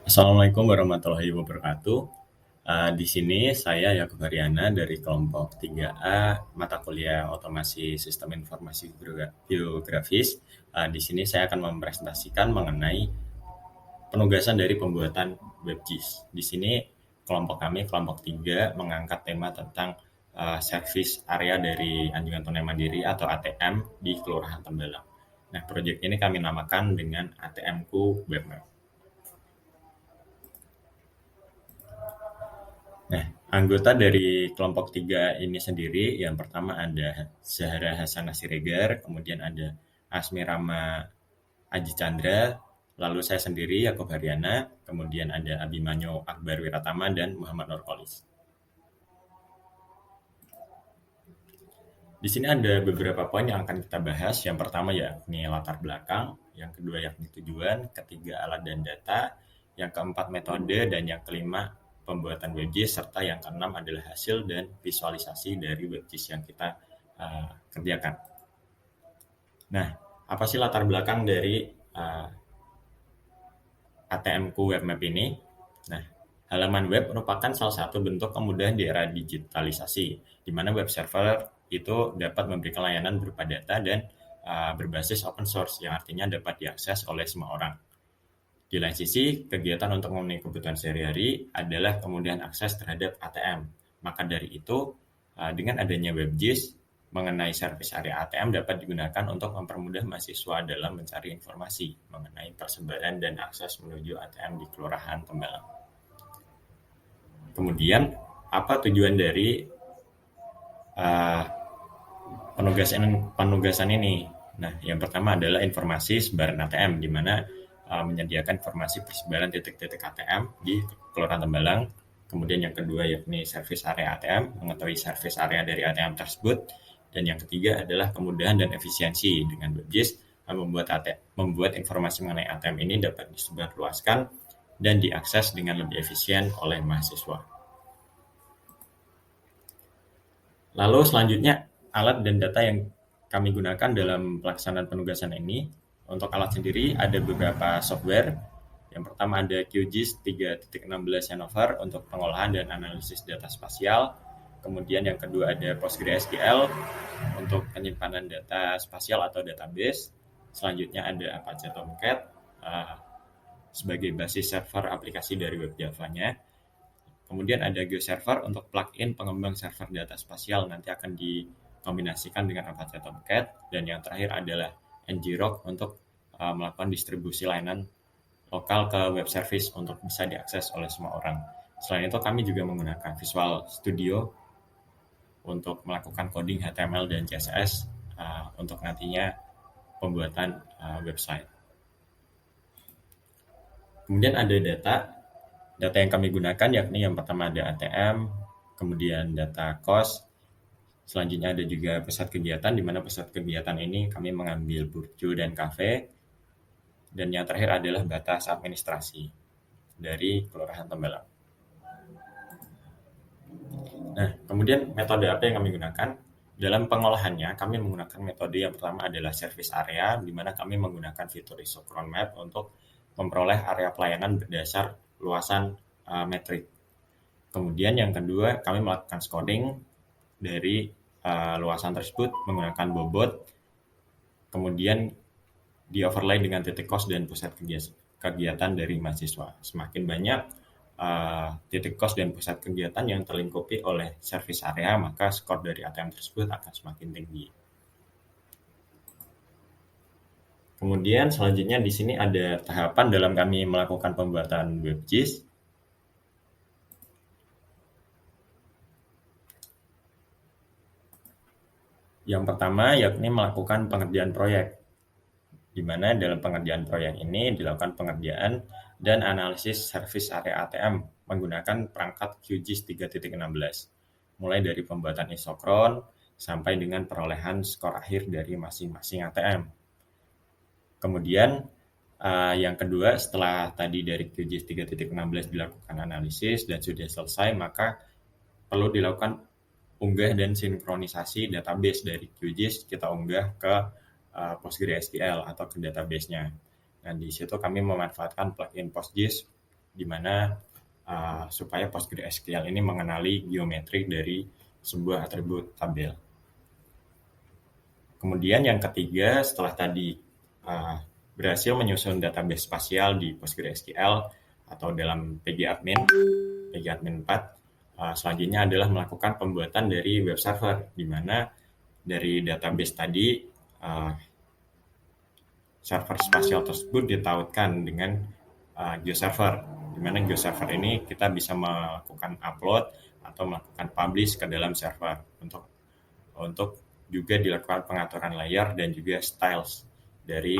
Assalamualaikum warahmatullahi wabarakatuh. Di sini saya Yakub Haryana dari kelompok 3A mata kuliah Otomasi Sistem Informasi Geografis. Di sini saya akan mempresentasikan mengenai penugasan dari pembuatan WebGIS. Di sini kelompok kami, kelompok 3, mengangkat tema tentang service area dari Anjungan Tunai Mandiri atau ATM di Kelurahan Tembalang. Nah, proyek ini kami namakan dengan ATM-ku Webmap. Nah, anggota dari kelompok 3 ini sendiri, yang pertama ada Zahra Hasanah Siregar, kemudian ada Asmirama Aji Chandra, lalu saya sendiri Yakub Haryana, kemudian ada Abimanyu Akbar Wiratama dan Muhammad Nurkolis. Di sini ada beberapa poin yang akan kita bahas. Yang pertama yakni latar belakang, yang kedua yakni tujuan, ketiga alat dan data, yang keempat metode, dan yang kelima pembuatan WebGIS, serta yang keenam adalah hasil dan visualisasi dari WebGIS yang kita kerjakan. Nah, apa sih latar belakang dari ATM-ku Webmap ini? Nah, halaman web merupakan salah satu bentuk kemudahan di era digitalisasi, di mana web server itu dapat memberikan layanan berupa data dan berbasis open source, yang artinya dapat diakses oleh semua orang. Di lain sisi, kegiatan untuk memenuhi kebutuhan sehari-hari adalah kemudahan akses terhadap ATM. Maka dari itu, dengan adanya WebGIS, mengenai service area ATM dapat digunakan untuk mempermudah mahasiswa dalam mencari informasi mengenai persebaran dan akses menuju ATM di Kelurahan Tembalang. Kemudian, apa tujuan dari penugasan ini? Nah, yang pertama adalah informasi sebaran ATM, di mana menyediakan informasi persebaran titik-titik ATM di Kelurahan Tembalang. Kemudian yang kedua yakni service area ATM, mengetahui service area dari ATM tersebut. Dan yang ketiga adalah kemudahan dan efisiensi. Dengan WebGIS membuat informasi mengenai ATM ini dapat disebarluaskan dan diakses dengan lebih efisien oleh mahasiswa. Lalu selanjutnya, alat dan data yang kami gunakan dalam pelaksanaan penugasan ini. Untuk alat sendiri ada beberapa software. Yang pertama ada QGIS 3.16 Hanover untuk pengolahan dan analisis data spasial. Kemudian yang kedua ada PostgreSQL untuk penyimpanan data spasial atau database. Selanjutnya ada Apache Tomcat sebagai basis server aplikasi dari web Java-nya. Kemudian ada GeoServer untuk plugin pengembang server data spasial, nanti akan dikombinasikan dengan Apache Tomcat. Dan yang terakhir adalah ngrok untuk melakukan distribusi layanan lokal ke web service untuk bisa diakses oleh semua orang. Selain itu kami juga menggunakan Visual Studio untuk melakukan coding HTML dan CSS untuk nantinya pembuatan website. Kemudian ada data yang kami gunakan yakni yang pertama ada ATM, kemudian data cost, selanjutnya ada juga pusat kegiatan, di mana pusat kegiatan ini kami mengambil burjo dan kafe, dan yang terakhir adalah batas administrasi dari Kelurahan Tembalang. Nah, kemudian metode apa yang kami gunakan? Dalam pengolahannya, kami menggunakan metode yang pertama adalah service area, di mana kami menggunakan fitur isochron map untuk memperoleh area pelayanan berdasar luasan metrik. Kemudian yang kedua, kami melakukan scoring dari luasan tersebut menggunakan bobot, kemudian di-overlay dengan titik kos dan pusat kegiatan dari mahasiswa. Semakin banyak titik kos dan pusat kegiatan yang terlingkupi oleh service area, maka skor dari ATM tersebut akan semakin tinggi. Kemudian selanjutnya di sini ada tahapan dalam kami melakukan pembuatan WebGIS. Yang pertama yakni melakukan pengerjaan proyek, di mana dalam pengerjaan proyek ini dilakukan pengerjaan dan analisis service area ATM menggunakan perangkat QGIS 3.16, mulai dari pembuatan isochron sampai dengan perolehan skor akhir dari masing-masing ATM. Kemudian yang kedua, setelah tadi dari QGIS 3.16 dilakukan analisis dan sudah selesai, maka perlu dilakukan unggah dan sinkronisasi database dari QGIS, kita unggah ke PostgreSQL atau ke database-nya. Dan di situ kami memanfaatkan plugin PostGIS di mana supaya PostgreSQL ini mengenali geometri dari sebuah atribut tabel. Kemudian yang ketiga, setelah tadi berhasil menyusun database spasial di PostgreSQL atau dalam PGAdmin 4, selanjutnya adalah melakukan pembuatan dari web server, di mana dari database tadi server spasial tersebut ditautkan dengan GeoServer, di mana GeoServer ini kita bisa melakukan upload atau melakukan publish ke dalam server untuk juga dilakukan pengaturan layer dan juga styles dari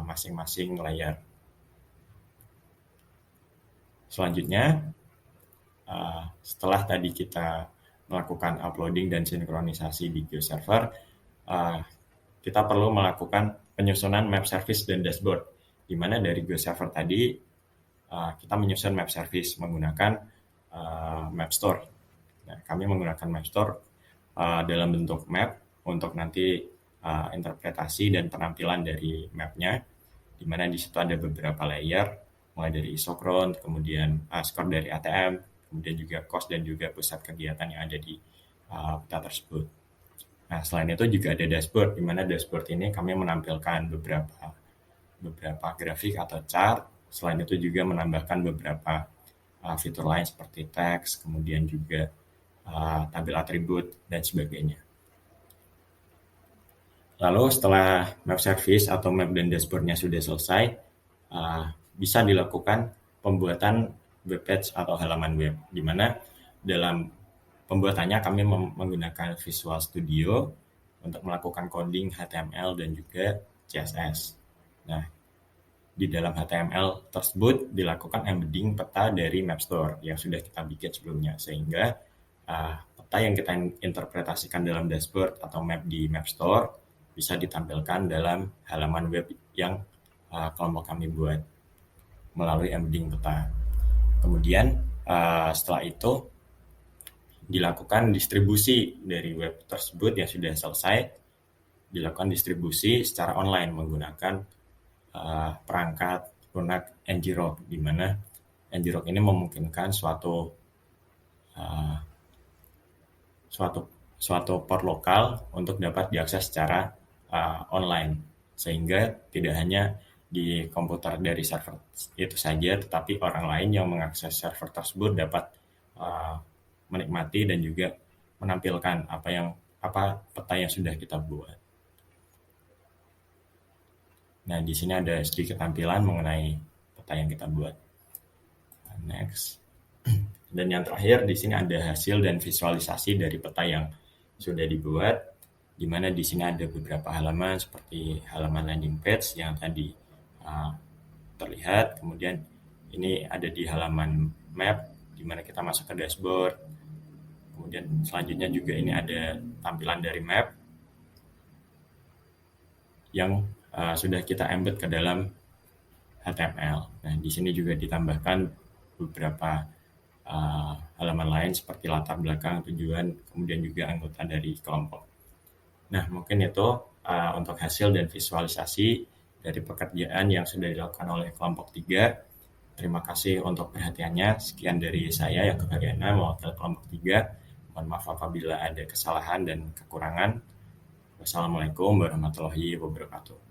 masing-masing layer. Selanjutnya, setelah tadi kita melakukan uploading dan sinkronisasi di GeoServer, kita perlu melakukan penyusunan map service dan dashboard, di mana dari GeoServer tadi kita menyusun map service menggunakan map store. Nah, kami menggunakan map store dalam bentuk map untuk nanti interpretasi dan penampilan dari mapnya, di mana di situ ada beberapa layer, mulai dari isochron, kemudian skor dari ATM, kemudian juga cost dan juga pusat kegiatan yang ada di peta tersebut. Nah, selain itu juga ada dashboard, di mana dashboard ini kami menampilkan beberapa grafik atau chart. Selain itu juga menambahkan beberapa fitur lain seperti teks, kemudian juga tabel atribut, dan sebagainya. Lalu setelah map service atau map dan dashboardnya sudah selesai, bisa dilakukan pembuatan web page atau halaman web, di mana dalam pembuatannya kami menggunakan Visual Studio untuk melakukan coding HTML dan juga CSS. Nah, di dalam HTML tersebut dilakukan embedding peta dari Map Store yang sudah kita bikin sebelumnya, sehingga peta yang kita interpretasikan dalam dashboard atau map di Map Store bisa ditampilkan dalam halaman web yang kelompok kami buat melalui embedding peta. Kemudian setelah itu dilakukan distribusi dari web tersebut yang sudah selesai, dilakukan distribusi secara online menggunakan perangkat lunak Ngrok, di mana Ngrok ini memungkinkan suatu port lokal untuk dapat diakses secara online, sehingga tidak hanya di komputer dari server itu saja, tetapi orang lain yang mengakses server tersebut dapat menikmati dan juga menampilkan apa peta yang sudah kita buat. Nah, di sini ada sedikit tampilan mengenai peta yang kita buat. Next. Dan yang terakhir di sini ada hasil dan visualisasi dari peta yang sudah dibuat, di mana di sini ada beberapa halaman seperti halaman landing page yang tadi terlihat. Kemudian ini ada di halaman map, di mana kita masuk ke dashboard. Kemudian selanjutnya juga ini ada tampilan dari map yang sudah kita embed ke dalam HTML. Nah, di sini juga ditambahkan beberapa halaman lain seperti latar belakang, tujuan, kemudian juga anggota dari kelompok. Nah, mungkin itu untuk hasil dan visualisasi dari pekerjaan yang sudah dilakukan oleh kelompok 3. Terima kasih untuk perhatiannya. Sekian dari saya yang kebagian mewakili kelompok 3. Mohon maaf apabila ada kesalahan dan kekurangan. Wassalamualaikum warahmatullahi wabarakatuh.